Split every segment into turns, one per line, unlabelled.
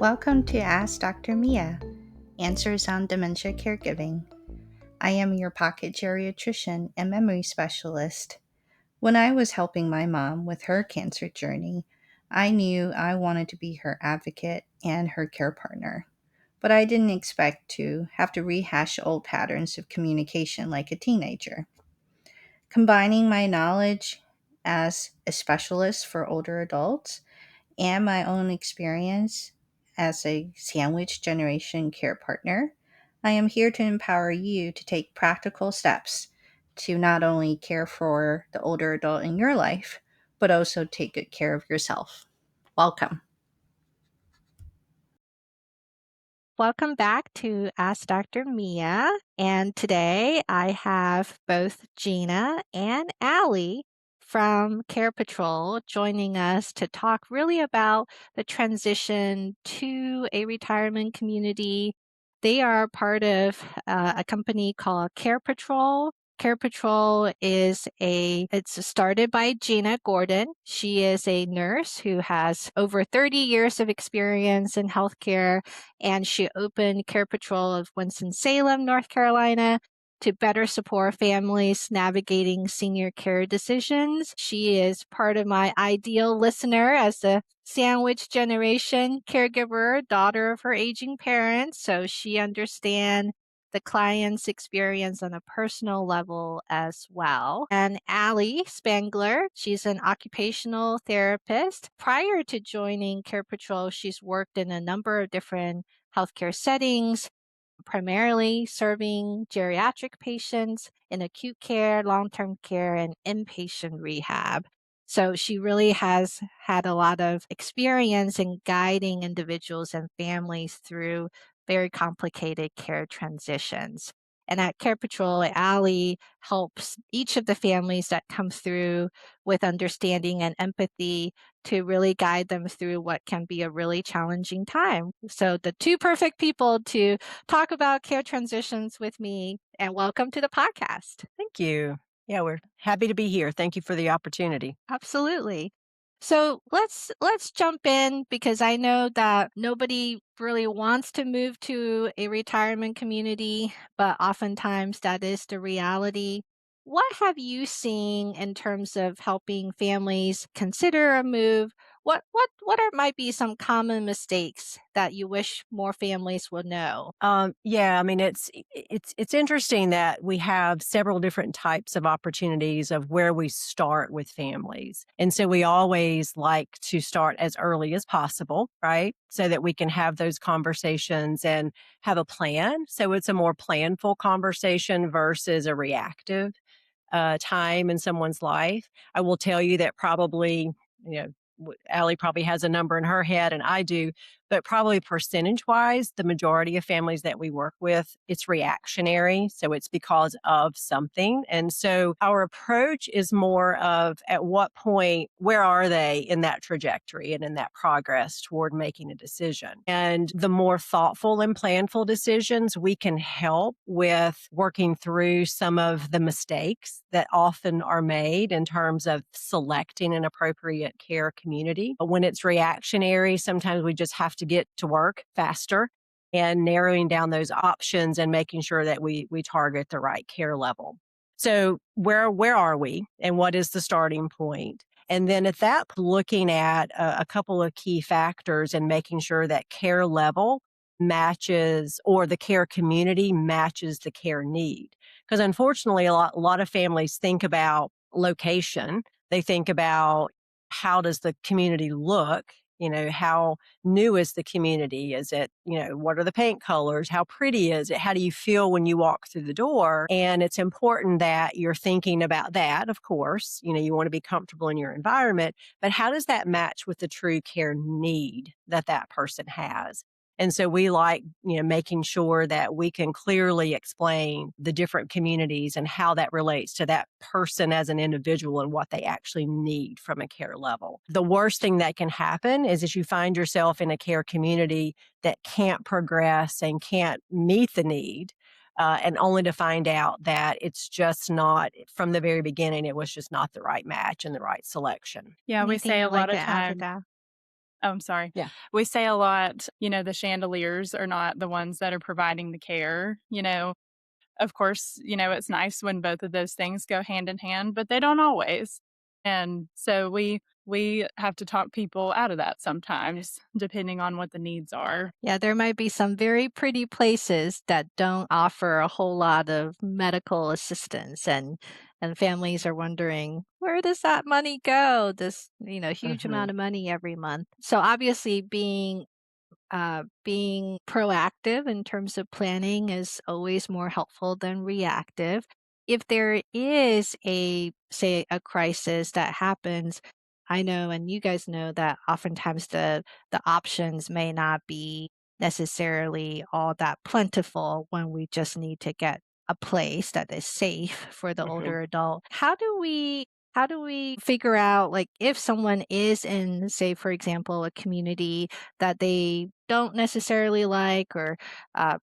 Welcome to Ask Dr. Mia, Answers on Dementia Caregiving. I am your pocket geriatrician and memory specialist. When I was helping my mom with her cancer journey, I knew I wanted to be her advocate and her care partner. But I didn't expect to have to rehash old patterns of communication like a teenager. Combining my knowledge as a specialist for older adults and my own experience as a sandwich generation care partner, I am here to empower you to take practical steps to not only care for the older adult in your life, but also take good care of yourself. Welcome.
Welcome back to Ask Dr. Mia. And today I have both Gina and Allie from CarePatrol joining us to talk really about the transition to a retirement community. They are part of a company called CarePatrol. CarePatrol it's started by Gina Gordon. She is a nurse who has over 30 years of experience in healthcare, and she opened CarePatrol of Winston-Salem, North Carolina, to better support families navigating senior care decisions. She is part of my ideal listener as a sandwich generation caregiver, daughter of her aging parents, so she understands the client's experience on a personal level as well. And Allie Spangler, she's an occupational therapist. Prior to joining CarePatrol, she's worked in a number of different healthcare settings, primarily serving geriatric patients in acute care, long-term care, and inpatient rehab. So she really has had a lot of experience in guiding individuals and families through very complicated care transitions. And at Care Patrol, Allie helps each of the families that come through with understanding and empathy to really guide them through what can be a really challenging time. So the two perfect people to talk about care transitions with me, and welcome to the podcast.
Thank you. Yeah, we're happy to be here. Thank you for the opportunity.
Absolutely. So let's jump in because I know that nobody really wants to move to a retirement community, but oftentimes that is the reality. What have you seen in terms of helping families consider a move? Might be some common mistakes that you wish more families would know?
Yeah, I mean it's interesting that we have several different types of opportunities of where we start with families. And so we always like to start as early as possible, right? So that we can have those conversations and have a plan. So it's a more planful conversation versus a reactive time in someone's life. I will tell you that probably, you know, Allie probably has a number in her head, and I do, but probably percentage wise, the majority of families that we work with, it's reactionary. So it's because of something. And so our approach is more of at what point, where are they in that trajectory and in that progress toward making a decision? And the more thoughtful and planful decisions, we can help with working through some of the mistakes that often are made in terms of selecting an appropriate care community. But when it's reactionary, sometimes we just have to get to work faster and narrowing down those options and making sure that we target the right care level. So where are we and what is the starting point? And then at that, looking at a couple of key factors and making sure that care level matches or the care community matches the care need. Because unfortunately, a lot of families think about location. They think about how does the community look? How new is the community? Is it, what are the paint colors? How pretty is it? How do you feel when you walk through the door? And it's important that you're thinking about that, of course. You want to be comfortable in your environment, but how does that match with the true care need that that person has? And so we like, making sure that we can clearly explain the different communities and how that relates to that person as an individual and what they actually need from a care level. The worst thing that can happen is you find yourself in a care community that can't progress and can't meet the need. And only to find out that it's just not, from the very beginning, it was just not the right match and the right selection.
Yeah, we
Anything
say a
you'd like
lot
to
of
add to
times.
that?
Oh, I'm sorry.
Yeah.
We say a lot, the chandeliers are not the ones that are providing the care. Of course, it's nice when both of those things go hand in hand, but they don't always. And so we have to talk people out of that sometimes, depending on what the needs are.
Yeah, there might be some very pretty places that don't offer a whole lot of medical assistance and families are wondering, where does that money go? This, huge
Hmm.
amount of money every month. So obviously being proactive in terms of planning is always more helpful than reactive. If there is say, a crisis that happens, I know, and you guys know that oftentimes the options may not be necessarily all that plentiful when we just need to get a place that is safe for the
Hmm.
older adult. How do we figure out like if someone is in, say, for example, a community that they don't necessarily like or uh,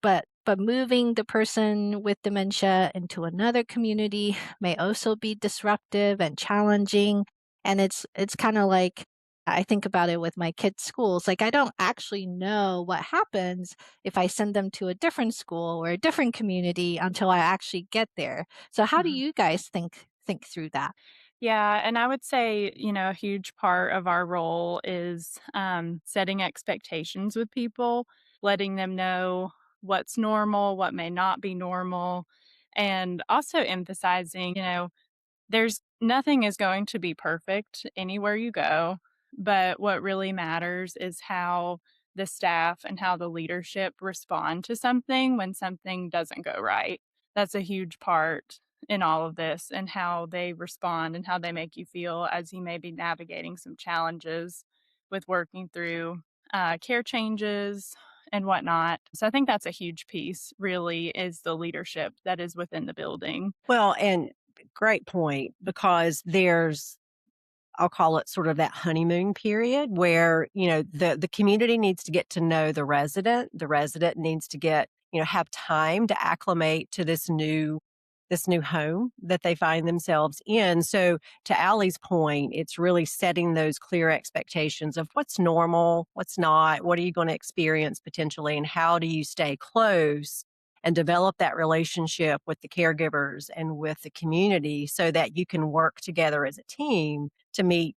but moving the person with dementia into another community may also be disruptive and challenging, and it's kind of like I think about it with my kids' schools. Like I don't actually know what happens if I send them to a different school or a different community until I actually get there. So how do
Mhm.
you guys think through that?
Yeah, and I would say, a huge part of our role is setting expectations with people, letting them know what's normal, what may not be normal, and also emphasizing, there's nothing is going to be perfect anywhere you go, but what really matters is how the staff and how the leadership respond to something when something doesn't go right. That's a huge part in all of this and how they respond and how they make you feel as you may be navigating some challenges with working through care changes and whatnot. So I think that's a huge piece, really, is the leadership that is within the building.
Well, and great point because I'll call it sort of that honeymoon period where, the community needs to get to know the resident. The resident needs to have time to acclimate to this new home that they find themselves in. So to Allie's point, it's really setting those clear expectations of what's normal, what's not, what are you going to experience potentially, and how do you stay close and develop that relationship with the caregivers and with the community so that you can work together as a team to meet,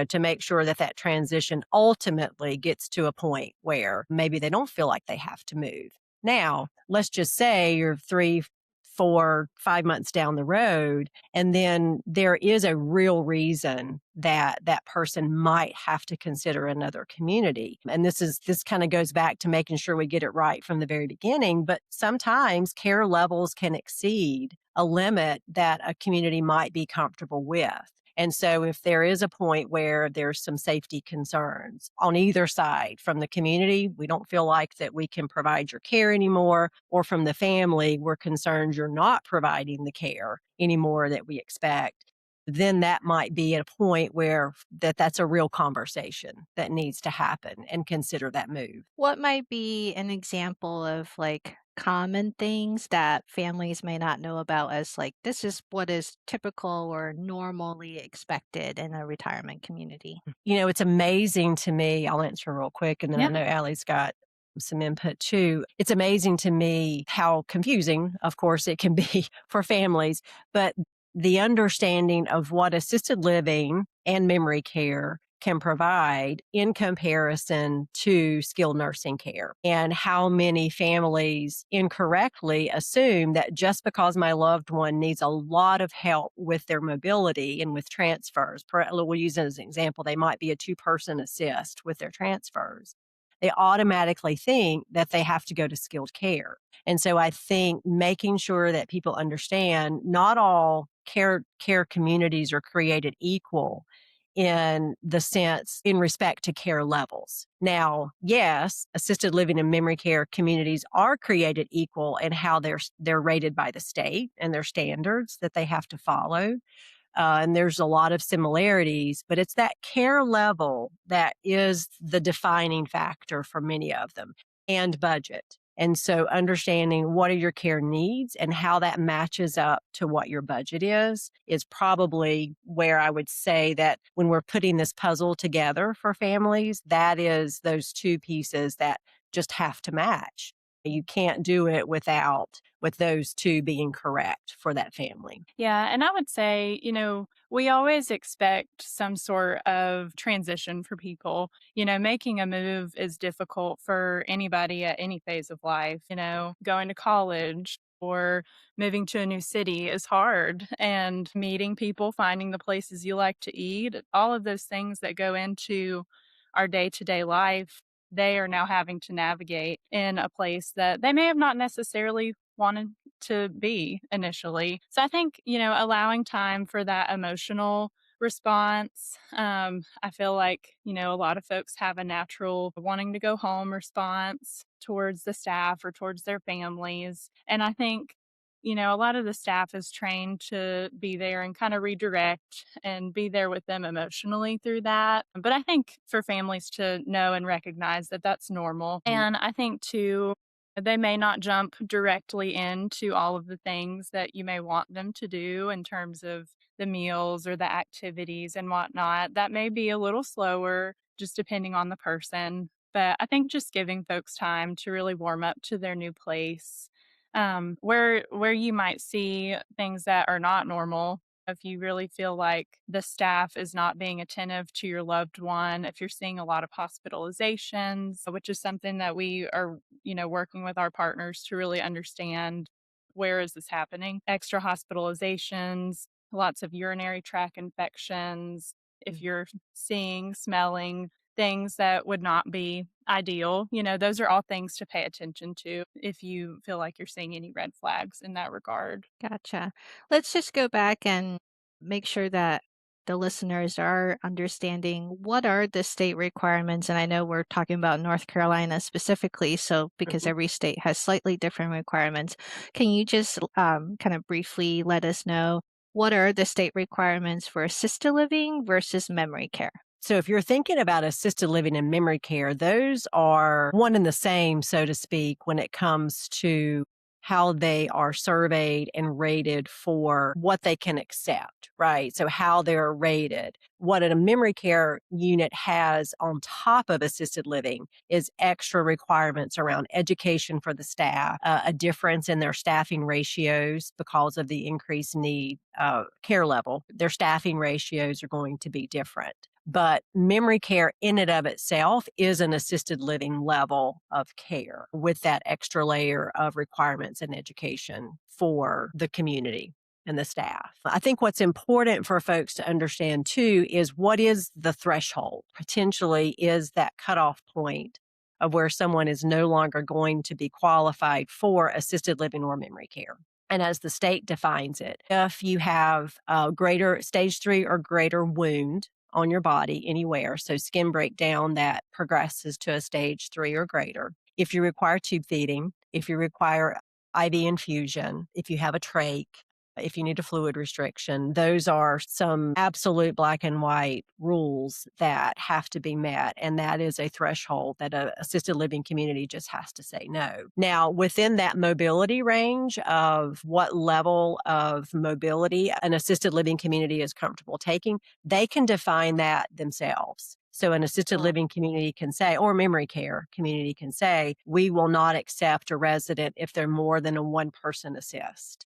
to make sure that that transition ultimately gets to a point where maybe they don't feel like they have to move. Now, let's just say you're 3, 4, 5 months down the road, and then there is a real reason that that person might have to consider another community. And this kind of goes back to making sure we get it right from the very beginning, but sometimes care levels can exceed a limit that a community might be comfortable with. And so if there is a point where there's some safety concerns on either side, from the community, we don't feel like that we can provide your care anymore, or from the family, we're concerned you're not providing the care anymore that we expect, then that might be at a point where that's a real conversation that needs to happen and consider that move.
What might be an example of like common things that families may not know about as like this is what is typical or normally expected in a retirement community?
It's amazing to me. I'll answer real quick, and then I
Yeah.
know Allie's got some input too. It's amazing to me how confusing, of course, it can be for families, but the understanding of what assisted living and memory care can provide in comparison to skilled nursing care, and how many families incorrectly assume that just because my loved one needs a lot of help with their mobility and with transfers, we'll use it as an example, they might be a two-person assist with their transfers. They automatically think that they have to go to skilled care. And so I think making sure that people understand not all care communities are created equal in the sense in respect to care levels. Now, yes, assisted living and memory care communities are created equal in how they're rated by the state and their standards that they have to follow. And there's a lot of similarities, but it's that care level that is the defining factor for many of them, and budget. And so understanding what are your care needs and how that matches up to what your budget is probably where I would say that when we're putting this puzzle together for families, that is those two pieces that just have to match. You can't do it with those two being correct for that family.
Yeah, and I would say, we always expect some sort of transition for people. Making a move is difficult for anybody at any phase of life. Going to college or moving to a new city is hard, and meeting people, finding the places you like to eat, all of those things that go into our day to day life, they are now having to navigate in a place that they may have not necessarily wanted to be initially. So I think, allowing time for that emotional response. I feel like, a lot of folks have a natural wanting to go home response towards the staff or towards their families. And I think, a lot of the staff is trained to be there and kind of redirect and be there with them emotionally through that. But I think for families to know and recognize that that's normal. And I think too, they may not jump directly into all of the things that you may want them to do in terms of the meals or the activities and whatnot. That may be a little slower, just depending on the person. But I think just giving folks time to really warm up to their new place, where you might see things that are not normal. If you really feel like the staff is not being attentive to your loved one, if you're seeing a lot of hospitalizations, which is something that we are, working with our partners to really understand, where is this happening? Extra hospitalizations, lots of urinary tract infections. If you're seeing, smelling things that would not be ideal, those are all things to pay attention to if you feel like you're seeing any red flags in that regard.
Gotcha. Let's just go back and make sure that the listeners are understanding what are the state requirements. And I know we're talking about North Carolina specifically, so because
Mhm.
every state has slightly different requirements. Can you just kind of briefly let us know what are the state requirements for assisted living versus memory care?
So, if you're thinking about assisted living and memory care, those are one and the same, so to speak, when it comes to how they are surveyed and rated for what they can accept, right? So, how they're rated. What a memory care unit has on top of assisted living is extra requirements around education for the staff, a difference in their staffing ratios because of the increased need care level. Their staffing ratios are going to be different. But memory care in and of itself is an assisted living level of care with that extra layer of requirements and education for the community and the staff. I think what's important for folks to understand too is what is the threshold, potentially is that cutoff point of where someone is no longer going to be qualified for assisted living or memory care. And as the state defines it, if you have a greater stage 3 or greater wound on your body anywhere, so skin breakdown that progresses to a stage 3 or greater, if you require tube feeding, if you require IV infusion, if you have a trach, if you need a fluid restriction, those are some absolute black and white rules that have to be met. And that is a threshold that an assisted living community just has to say no. Now, within that mobility range of what level of mobility an assisted living community is comfortable taking, they can define that themselves. So an assisted living community can say, or memory care community can say, we will not accept a resident if they're more than a one person assist.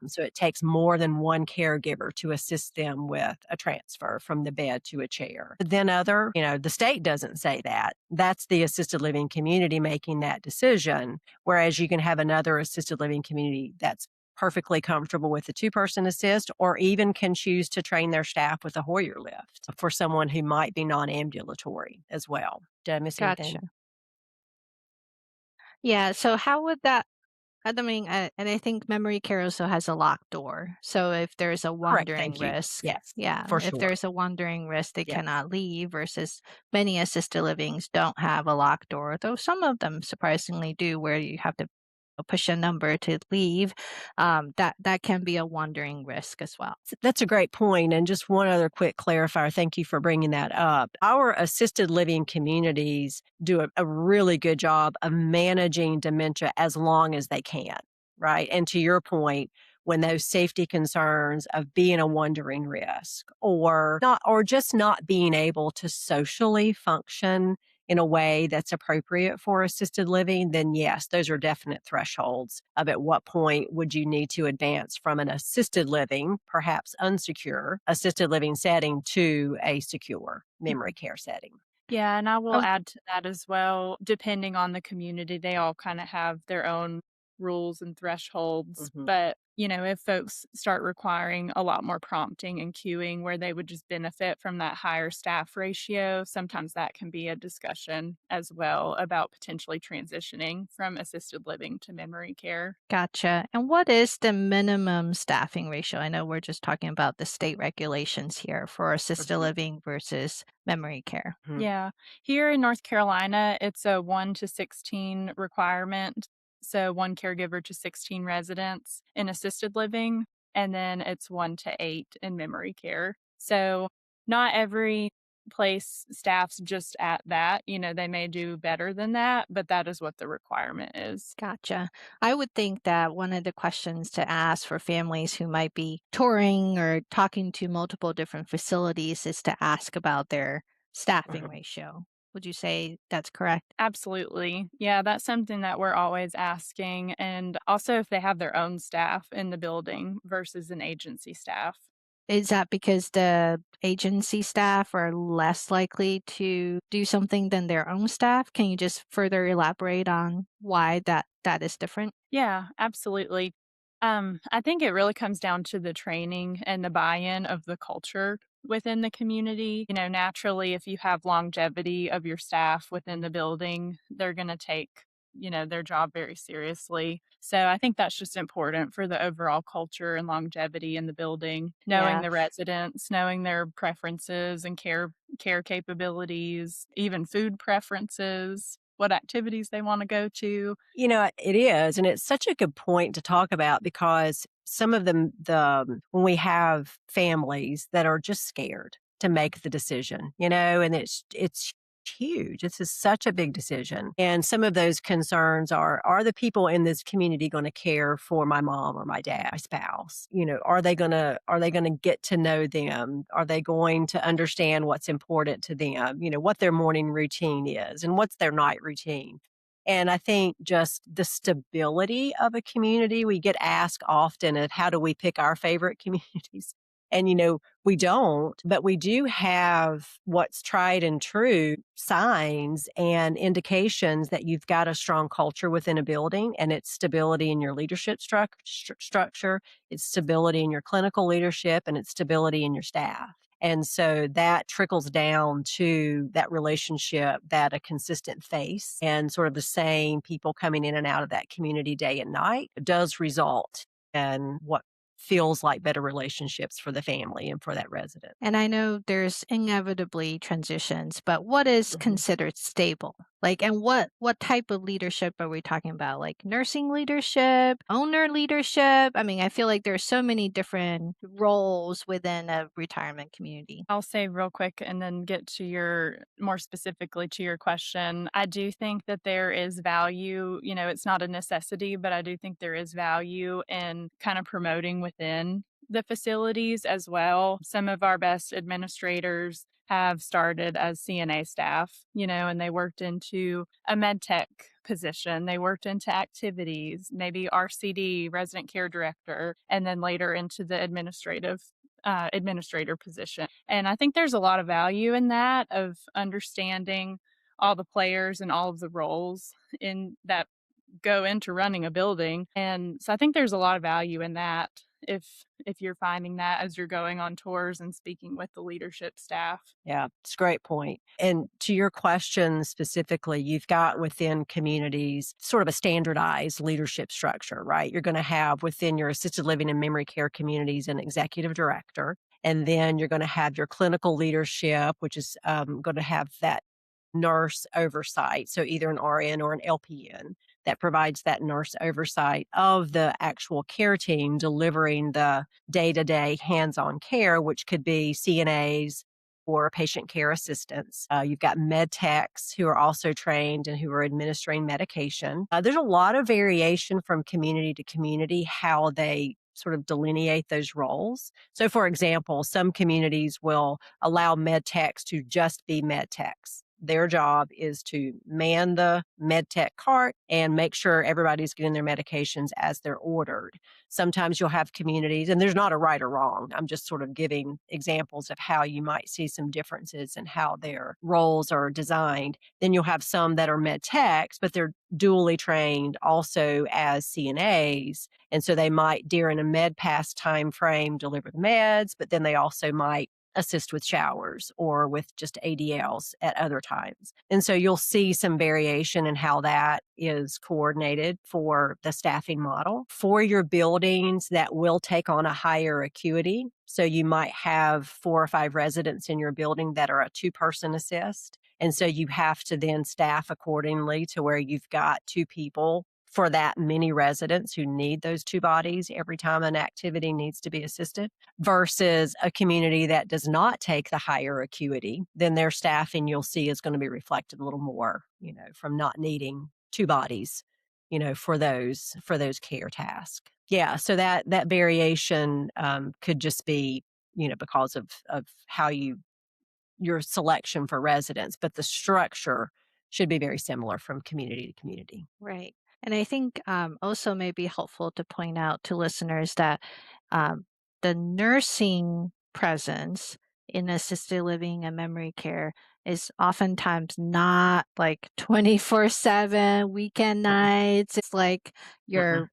So it takes more than one caregiver to assist them with a transfer from the bed to a chair. Then the state doesn't say that. That's the assisted living community making that decision. Whereas you can have another assisted living community that's perfectly comfortable with the two-person assist, or even can choose to train their staff with a Hoyer lift for someone who might be non-ambulatory as well. Did I miss
Gotcha.
anything?
Yeah. So how would that I mean, and I think memory care also has a locked door. So if there's a
Correct.
wandering
Thank you.
risk,
Yes,
yeah,
for
if
sure.
there's a wandering risk, they
Yes.
cannot leave versus many assisted livings don't have a locked door, though some of them surprisingly do where you have to push a number to leave, that can be a wandering risk as well.
That's a great point. And just one other quick clarifier. Thank you for bringing that up. Our assisted living communities do a really good job of managing dementia as long as they can, right? And to your point, when those safety concerns of being a wandering risk or just not being able to socially function in a way that's appropriate for assisted living, then yes, those are definite thresholds of at what point would you need to advance from an assisted living, perhaps unsecure assisted living setting to a secure memory care setting.
Yeah, and I will
Oh,
add to that as well, depending on the community, they all kinda have their own rules and thresholds,
Mhm.
but, if folks start requiring a lot more prompting and cueing where they would just benefit from that higher staff ratio, sometimes that can be a discussion as well about potentially transitioning from assisted living to memory care.
gotcha. And what is the minimum staffing ratio? I know we're just talking about the state regulations here for assisted
Mhm.
living versus memory care.
Mhm.
Yeah. Here in North Carolina, it's a 1 to 16 requirement. So 1 caregiver to 16 residents in assisted living, and then it's 1 to 8 in memory care. So not every place staffs just at that. They may do better than that, but that is what the requirement is.
Gotcha. I would think that one of the questions to ask for families who might be touring or talking to multiple different facilities is to ask about their staffing
Mhm.
ratio. Would you say that's correct?
Absolutely. Yeah, that's something that we're always asking. And also if they have their own staff in the building versus an agency staff.
Is that because the agency staff are less likely to do something than their own staff? Can you just further elaborate on why that is different?
Yeah, absolutely. I think it really comes down to the training and the buy-in of the culture within the community. Naturally, if you have longevity of your staff within the building, they're going to take, their job very seriously. So I think that's just important for the overall culture and longevity in the building, knowing
Yeah.
the residents, knowing their preferences and care capabilities, even food preferences, what activities they want to go to.
It is, and it's such a good point to talk about because some of them, when we have families that are just scared to make the decision, and it's huge. This is such a big decision, and some of those concerns are the people in this community going to care for my mom or my dad, my spouse? Are they gonna get to know them? Are they going to understand what's important to them? What their morning routine is and what's their night routine? And I think just the stability of a community, we get asked often of how do we pick our favorite communities? And, we don't, but we do have what's tried and true signs and indications that you've got a strong culture within a building and it's stability in your leadership structure, it's stability in your clinical leadership, and it's stability in your staff. And so that trickles down to that relationship, that a consistent face and sort of the same people coming in and out of that community day and night does result in what feels like better relationships for the family and for that resident.
And I know there's inevitably transitions, but what is
Mhm.
considered stable? Like, and what type of leadership are we talking about? Like nursing leadership, owner leadership? I mean, I feel like there's so many different roles within a retirement community.
I'll say real quick and then get to more specifically to your question. I do think that there is value, it's not a necessity, but I do think there is value in kind of promoting within the facilities as well. Some of our best administrators have started as CNA staff, and they worked into a med tech position. They worked into activities, maybe RCD, resident care director, and then later into the administrator position. And I think there's a lot of value in that of understanding all the players and all of the roles in that go into running a building. And so I think there's a lot of value in that if you're finding that as you're going on tours and speaking with the leadership staff.
Yeah, it's a great point. And to your question specifically, you've got within communities sort of a standardized leadership structure, right? You're going to have within your assisted living and memory care communities an executive director. And then you're going to have your clinical leadership, which is going to have that nurse oversight. So either an RN or an LPN that provides that nurse oversight of the actual care team delivering the day-to-day hands-on care, which could be CNAs or patient care assistants. You've got med techs who are also trained and who are administering medication. There's a lot of variation from community to community how they sort of delineate those roles. So, for example, some communities will allow med techs to just be med techs. Their job is to man the med tech cart and make sure everybody's getting their medications as they're ordered. Sometimes you'll have communities, and there's not a right or wrong. I'm just sort of giving examples of how you might see some differences in how their roles are designed. Then you'll have some that are med techs, but they're dually trained also as CNAs. And so they might, during a med pass time frame, deliver the meds, but then they also might assist with showers or with just ADLs at other times. And so you'll see some variation in how that is coordinated for the staffing model. For your buildings that will take on a higher acuity, so you might have 4 or 5 residents in your building that are a 2-person assist. And so you have to then staff accordingly to where you've got 2 people for that many residents who need those 2 bodies every time an activity needs to be assisted, versus a community that does not take the higher acuity. Then their staffing you'll see is going to be reflected a little more, from not needing 2 bodies, for those care tasks. Yeah, so that variation could just be, because of how your selection for residents, but the structure should be very similar from community to community.
Right. And I think also may be helpful to point out to listeners that um, the nursing presence in assisted living and memory care is oftentimes not like 24/7 weekend
Mm-mm.
nights. It's like
Mm-mm.
your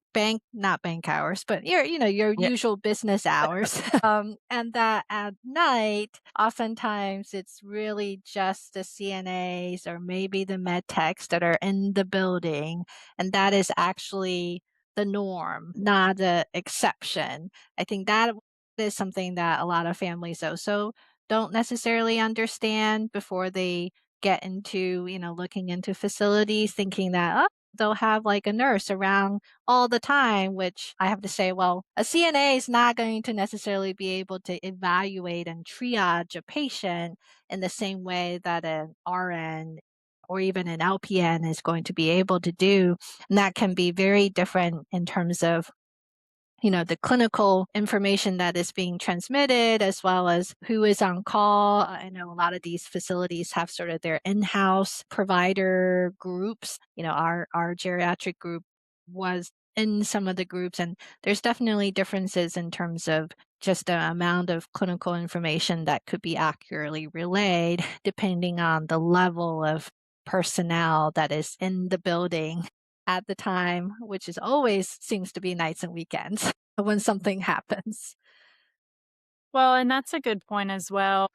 not bank hours, but your
Yeah.
usual business hours. And that at night, oftentimes it's really just the CNAs or maybe the med techs that are in the building. And that is actually the norm, not the exception. I think that is something that a lot of families also don't necessarily understand before they get into, looking into facilities, thinking that, oh, they'll have like a nurse around all the time, which I have to say, well, a CNA is not going to necessarily be able to evaluate and triage a patient in the same way that an RN or even an LPN is going to be able to do. And that can be very different in terms of the clinical information that is being transmitted as well as who is on call. I know a lot of these facilities have sort of their in-house provider groups. Our geriatric group was in some of the groups, and there's definitely differences in terms of just the amount of clinical information that could be accurately relayed depending on the level of personnel that is in the building at the time, which is always seems to be nights and weekends when something happens.
Well, and that's a good point as well.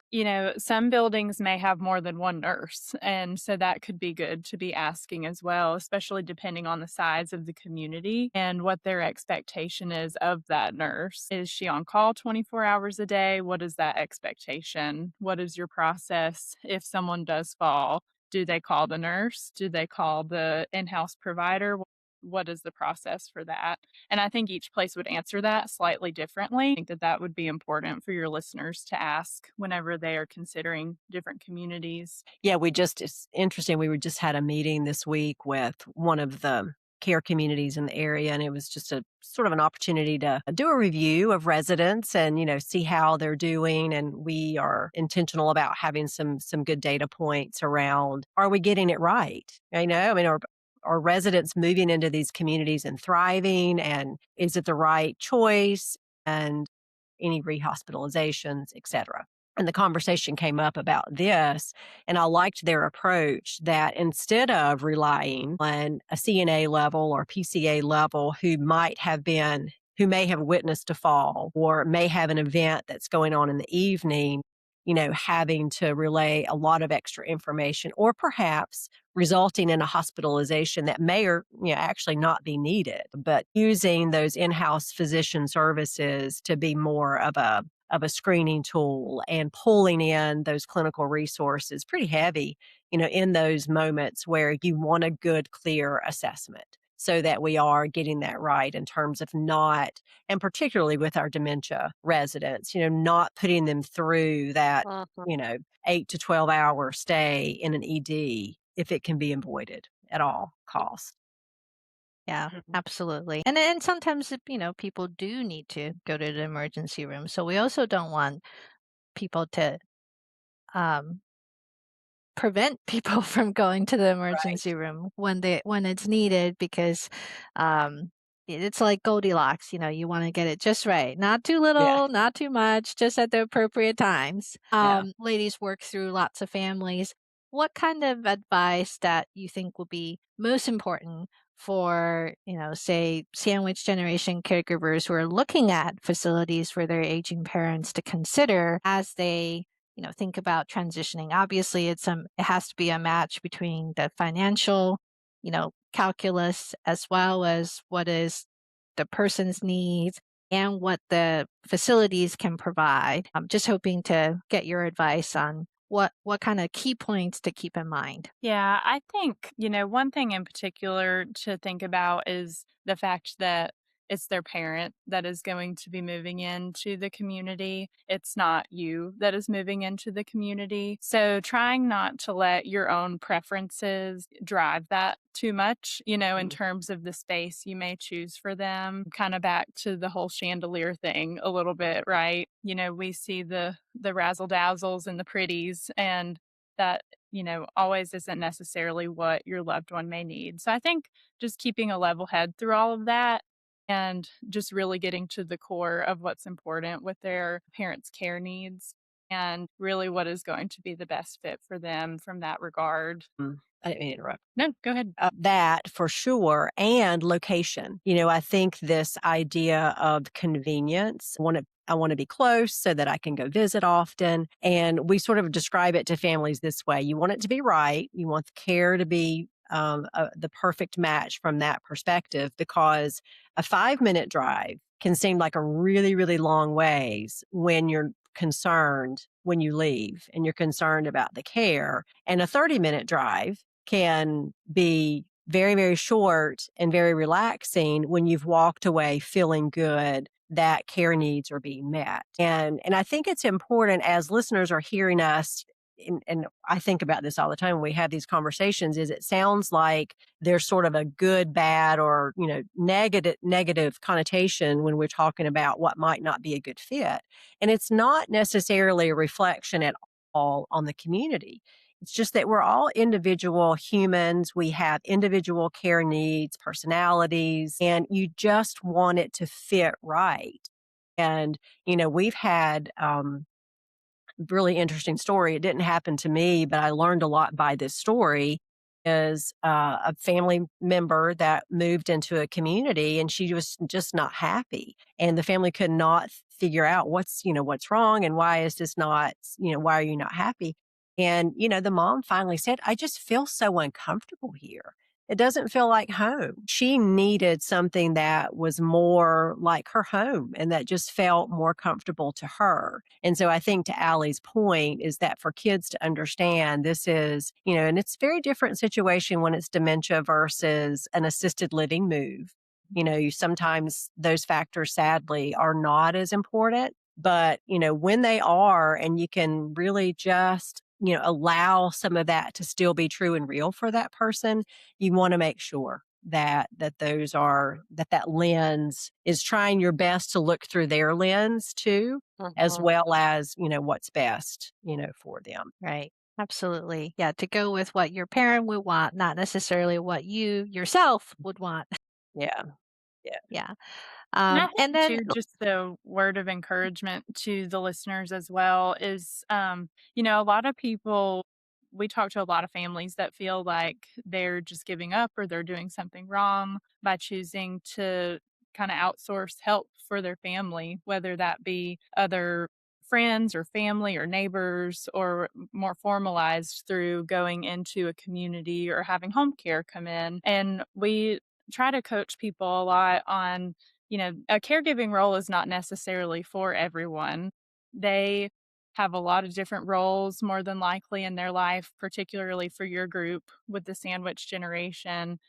Some buildings may have more than one nurse, and so that could be good to be asking as well, especially depending on the size of the community and what their expectation is of that nurse. Is she on call 24 hours a day? What is that expectation? What is your process if someone does fall? Do they call the nurse? Do they call the in-house provider? What is the process for that? And I think each place would answer that slightly differently. I think that that would be important for your listeners to ask whenever they are considering different communities.
Yeah, it's interesting. We just had a meeting this week with one of the care communities in the area, and it was just a sort of an opportunity to do a review of residents and, see how they're doing. And we are intentional about having some good data points around, are we getting it right? Are residents moving into these communities and thriving? And is it the right choice? And any rehospitalizations, et cetera. And the conversation came up about this, and I liked their approach that instead of relying on a CNA level or PCA level who may have witnessed a fall or may have an event that's going on in the evening, having to relay a lot of extra information or perhaps resulting in a hospitalization that may or actually not be needed, but using those in-house physician services to be more of a of a screening tool and pulling in those clinical resources pretty heavy, in those moments where you want a good, clear assessment so that we are getting that right in terms of not, and particularly with our dementia residents, not putting them through that,
Mhm.
8 to 12 hour stay in an ED if it can be avoided at all costs.
Yeah,
Mhm.
absolutely. And sometimes, people do need to go to the emergency room. So we also don't want people to um, prevent people from going to the emergency
Right.
room when it's needed because it's like Goldilocks, you want to get it just right. Not too
Yeah.
little, not too much, just at the appropriate times.
Yeah.
Ladies work through lots of families. What kind of advice that you think will be most important for, say, sandwich generation caregivers who are looking at facilities for their aging parents to consider as they think about transitioning? Obviously, it has to be a match between the financial, calculus as well as what is the person's needs and what the facilities can provide. I'm just hoping to get your advice on what kind of key points to keep in mind.
Yeah, I think, one thing in particular to think about is the fact that it's their parent that is going to be moving into the community. It's not you that is moving into the community. So trying not to let your own preferences drive that too much, in
Mm.
terms of the space you may choose for them. Kind of back to the whole chandelier thing a little bit, right? We see the razzle dazzles and the pretties, and that always isn't necessarily what your loved one may need. So I think just keeping a level head through all of that and just really getting to the core of what's important with their parents' care needs and really what is going to be the best fit for them from that regard.
I didn't mean to interrupt.
No, go ahead.
That for sure, and location. I think this idea of convenience. I want to be close so that I can go visit often. And we sort of describe it to families this way: you want it to be right. You want the care to be the perfect match from that perspective, because a 5 minute drive can seem like a really, really long ways when you're concerned when you leave and you're concerned about the care. And a 30-minute drive can be very, very short and very relaxing when you've walked away feeling good that care needs are being met. And I think it's important as listeners are hearing us, and I think about this all the time when we have these conversations, is it sounds like there's sort of a good, bad, or negative connotation when we're talking about what might not be a good fit. And it's not necessarily a reflection at all on the community. It's just that we're all individual humans. We have individual care needs, personalities, and you just want it to fit right. And, we've had really interesting story. It didn't happen to me, but I learned a lot by this story. Is a family member that moved into a community, and she was just not happy, and the family could not figure out what's wrong, and why is this not, why are you not happy? And the mom finally said, I just feel so uncomfortable here. It doesn't feel like home. She needed something that was more like her home and that just felt more comfortable to her. And so I think, to Allie's point, is that for kids to understand this is, and it's a very different situation when it's dementia versus an assisted living move. Sometimes those factors sadly are not as important, but when they are, and you can really just, allow some of that to still be true and real for that person, you want to make sure that lens is trying your best to look through their lens too, as
Mhm.
well as, what's best, for them.
Right. Absolutely. Yeah, to go with what your parent would want, not necessarily what you yourself would want.
Yeah. Yeah.
Yeah.
And I
And
think
then,
too, just the word of encouragement to the listeners as well is, a lot of people, we talk to a lot of families that feel like they're just giving up or they're doing something wrong by choosing to kind of outsource help for their family, whether that be other friends or family or neighbors, or more formalized through going into a community or having home care come in. And we try to coach people a lot on, a caregiving role is not necessarily for everyone. They have a lot of different roles more than likely in their life, particularly for your group with the sandwich generation.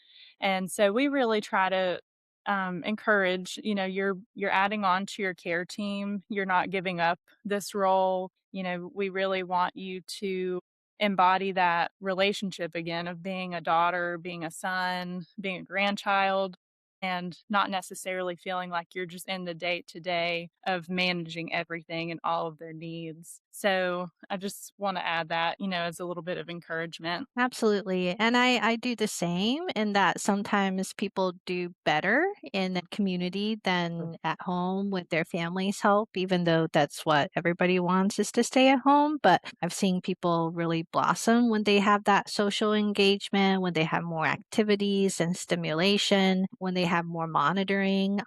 And so we really try to encourage, you're adding on to your care team. You're not giving up this role. We really want you to embody that relationship again of being a daughter, being a son, being a grandchild, and not necessarily feeling like you're just in the day to day of managing everything and all of their needs. So I just want to add that, as a little bit of encouragement.
Absolutely. And I do the same in that sometimes people do better in the community than at home with their family's help, even though that's what everybody wants is to stay at home. But I've seen people really blossom when they have that social engagement, when they have more activities and stimulation, when they have more monitoring.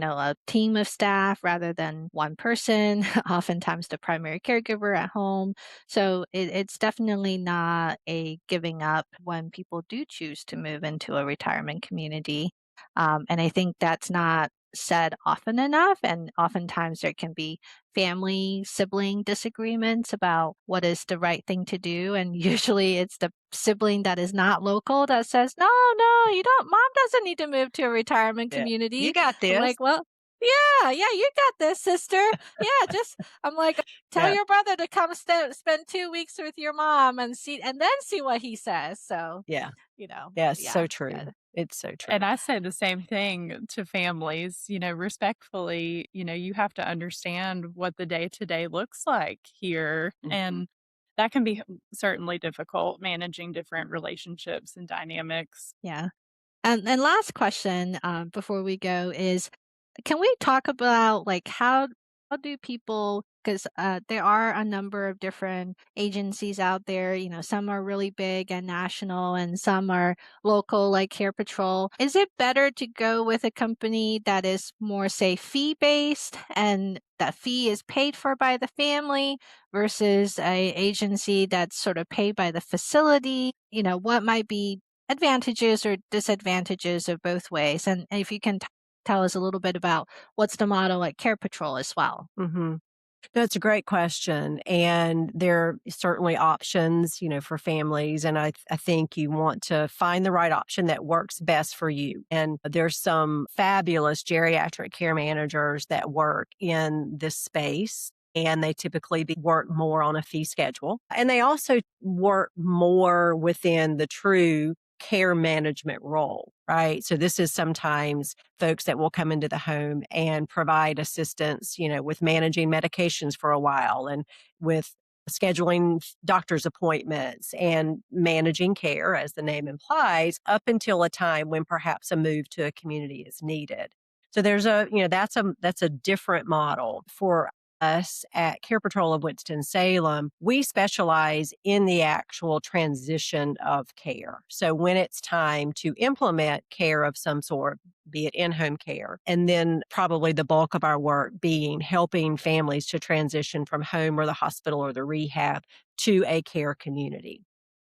A team of staff rather than one person, oftentimes the primary caregiver at home. So it's definitely not a giving up when people do choose to move into a retirement community. And I think that's not said often enough. And oftentimes there can be family, sibling disagreements about what is the right thing to do. And usually it's the sibling that is not local that says, no, no, you don't, mom doesn't need to move to a retirement
Yeah. You
community.
got
I'm
this.
like, well, yeah, yeah, you got this, sister. Yeah, I'm like, tell
Yeah.
your brother to come spend 2 weeks with your mom and then see what he says. So,
Yeah.
you know,
Yeah.
yeah,
So true.
yeah,
It's so true.
And I say the same thing to families, respectfully, you have to understand what the day to day looks like here.
Mhm.
And that can be certainly difficult managing different relationships and dynamics.
yeah. And last question before we go is can we talk about like how do people because there are a number of different agencies out there. Some are really big and national, and some are local, like CarePatrol. Is it better to go with a company that is more, say, fee based, and that fee is paid for by the family versus a agency that's sort of paid by the facility? What might be advantages or disadvantages of both ways? And if you can tell us a little bit about what's the model at Care Patrol as well.
Mhm. That's a great question. And there are certainly options, for families. And I think you want to find the right option that works best for you. And there's some fabulous geriatric care managers that work in this space. And they typically work more on a fee schedule. And they also work more within the true care management role, right? So this is sometimes folks that will come into the home and provide assistance, with managing medications for a while and with scheduling doctor's appointments and managing care, as the name implies, up until a time when perhaps a move to a community is needed. So that's a different model for us at Care Patrol of Winston-Salem. We specialize in the actual transition of care. So when it's time to implement care of some sort, be it in-home care, and then probably the bulk of our work being helping families to transition from home or the hospital or the rehab to a care community.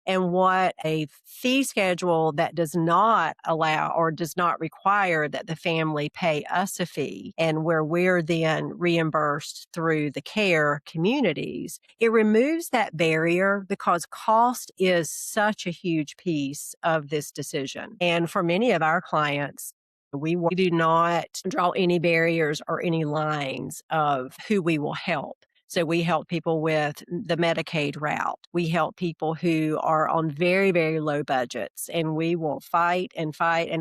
And what a fee schedule that does not allow or does not require that the family pay us a fee, and where we're then reimbursed through the care communities, it removes that barrier because cost is such a huge piece of this decision. And for many of our clients, we do not draw any barriers or any lines of who we will help. So we help people with the Medicaid route. We help people who are on very, very low budgets, and we will fight and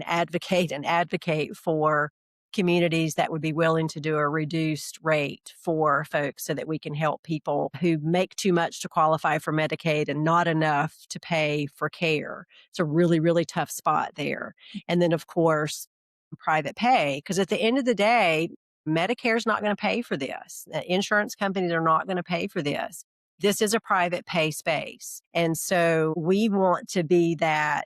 advocate for communities that would be willing to do a reduced rate for folks so that we can help people who make too much to qualify for Medicaid and not enough to pay for care. It's a really, really tough spot there. And then, of course, private pay, because at the end of the day, Medicare is not going to pay for this. Insurance companies are not going to pay for this. This is a private pay space. And so we want to be that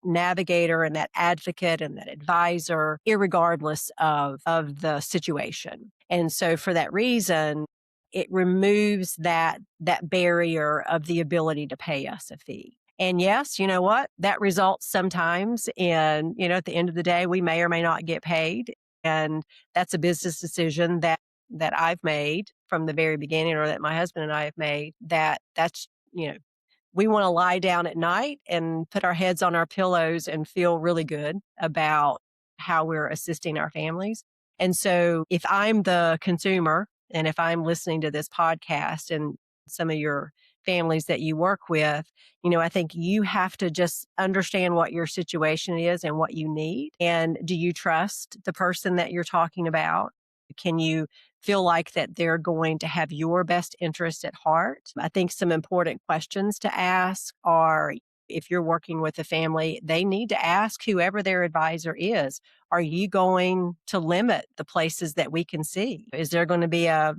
navigator and that advocate and that advisor, irregardless of the situation. And so for that reason, it removes that barrier of the ability to pay us a fee. And yes, you know what? That results sometimes in, at the end of the day, we may or may not get paid. And that's a business decision that I've made from the very beginning, or that my husband and I have made, that's, we want to lie down at night and put our heads on our pillows and feel really good about how we're assisting our families. And so if I'm the consumer and if I'm listening to this podcast and some of your families that you work with, I think you have to just understand what your situation is and what you need. And do you trust the person that you're talking about? Can you feel like that they're going to have your best interest at heart? I think some important questions to ask are, if you're working with a family, they need to ask whoever their advisor is, are you going to limit the places that we can see? Is there going to be a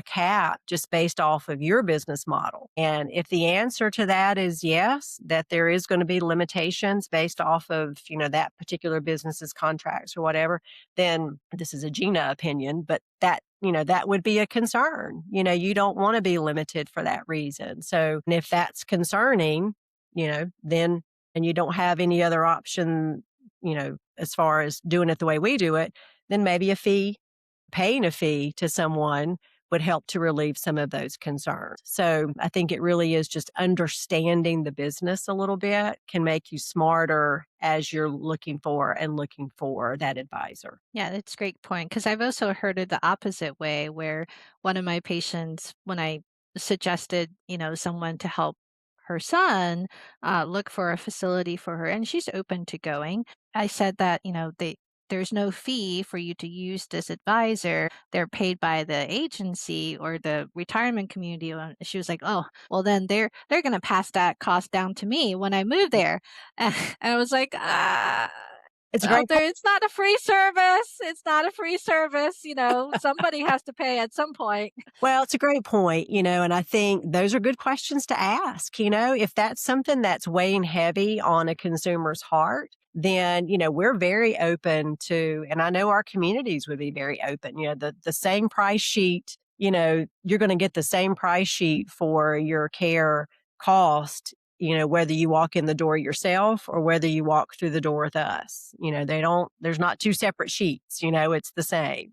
cap just based off of your business model? And if the answer to that is yes, that there is going to be limitations based off of, that particular business's contracts or whatever, then this is a Gina opinion, but that would be a concern. You don't want to be limited for that reason. So if that's concerning, then, and you don't have any other option, as far as doing it the way we do it, then maybe paying a fee to someone would help to relieve some of those concerns. So I think it really is just understanding the business a little bit can make you smarter as you're looking for that advisor.
Yeah, that's a great point. Because I've also heard it the opposite way, where one of my patients, when I suggested, someone to help her son look for a facility for her, and she's open to going, I said that, there's no fee for you to use this advisor. They're paid by the agency or the retirement community. And she was like, "Oh, well then they're going to pass that cost down to me when I move there." And I was like,
It's a
well,
great point.
it's not a free service. It's not a free service. Somebody has to pay at some point.
Well, it's a great point, and I think those are good questions to ask. If that's something that's weighing heavy on a consumer's heart, then, we're very open to, and I know our communities would be very open, the same price sheet, you're going to get the same price sheet for your care cost, whether you walk in the door yourself or whether you walk through the door with us. There's not two separate sheets, it's the same.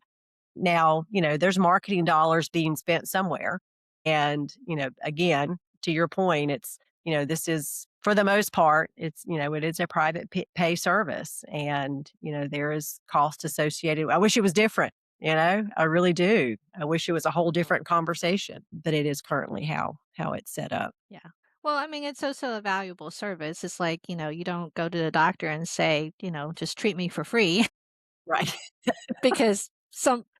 Now, there's marketing dollars being spent somewhere. And, again, to your point, it's, this is, for the most part, it's, it is a private pay service. And, there is cost associated. I wish it was different, I really do. I wish it was a whole different conversation, but it is currently how it's set up.
Yeah. Well, I mean, it's also a valuable service. It's like, you don't go to the doctor and say, just treat me for free.
Right.
Because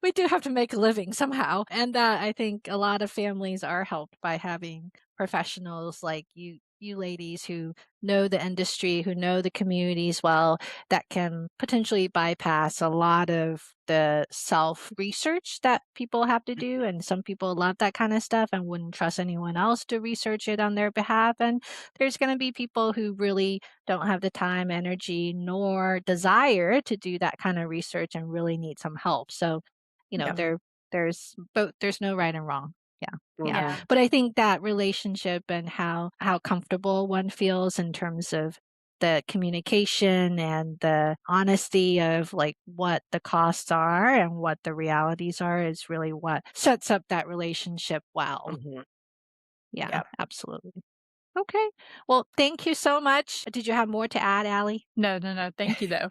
we do have to make a living somehow. And I think a lot of families are helped by having professionals like you ladies who know the industry, who know the communities well, that can potentially bypass a lot of the self research that people have to do. And some people love that kind of stuff and wouldn't trust anyone else to research it on their behalf. And there's going to be people who really don't have the time, energy, nor desire to do that kind of research and really need some help. So,
Yeah.
there's both, there's no right and wrong. Yeah. Yeah.
Yeah.
But I think that relationship and how comfortable one feels in terms of the communication and the honesty of like what the costs are and what the realities are is really what sets up that relationship well.
Mhm.
Yeah,
Yep.
absolutely. Okay. Well, thank you so much. Did you have more to add, Allie?
No. Thank you, though.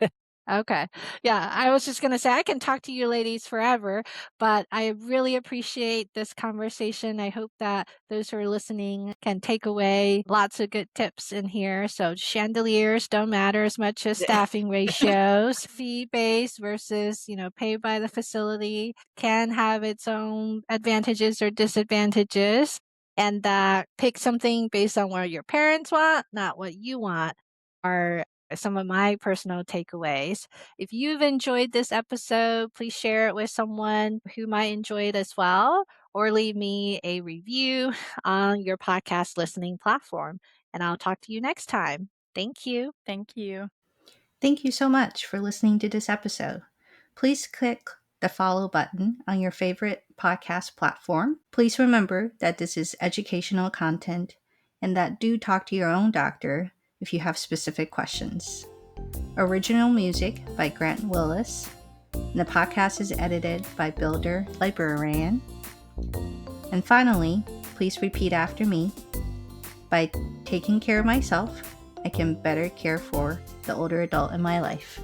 Okay. Yeah, I was just going to say I can talk to you ladies forever, but I really appreciate this conversation. I hope that those who are listening can take away lots of good tips in here. So chandeliers don't matter as much as staffing ratios. Fee-based versus, pay by the facility can have its own advantages or disadvantages. And that pick something based on what your parents want, not what you want, are some of my personal takeaways. If you've enjoyed this episode, please share it with someone who might enjoy it as well, or leave me a review on your podcast listening platform. And I'll talk to you next time. Thank you.
Thank you.
Thank you so much for listening to this episode. Please click the follow button on your favorite podcast platform. Please remember that this is educational content and that do talk to your own doctor if you have specific questions. Original music by Grant Willis. And the podcast is edited by Builder Librarian. And finally, please repeat after me. By taking care of myself, I can better care for the older adult in my life.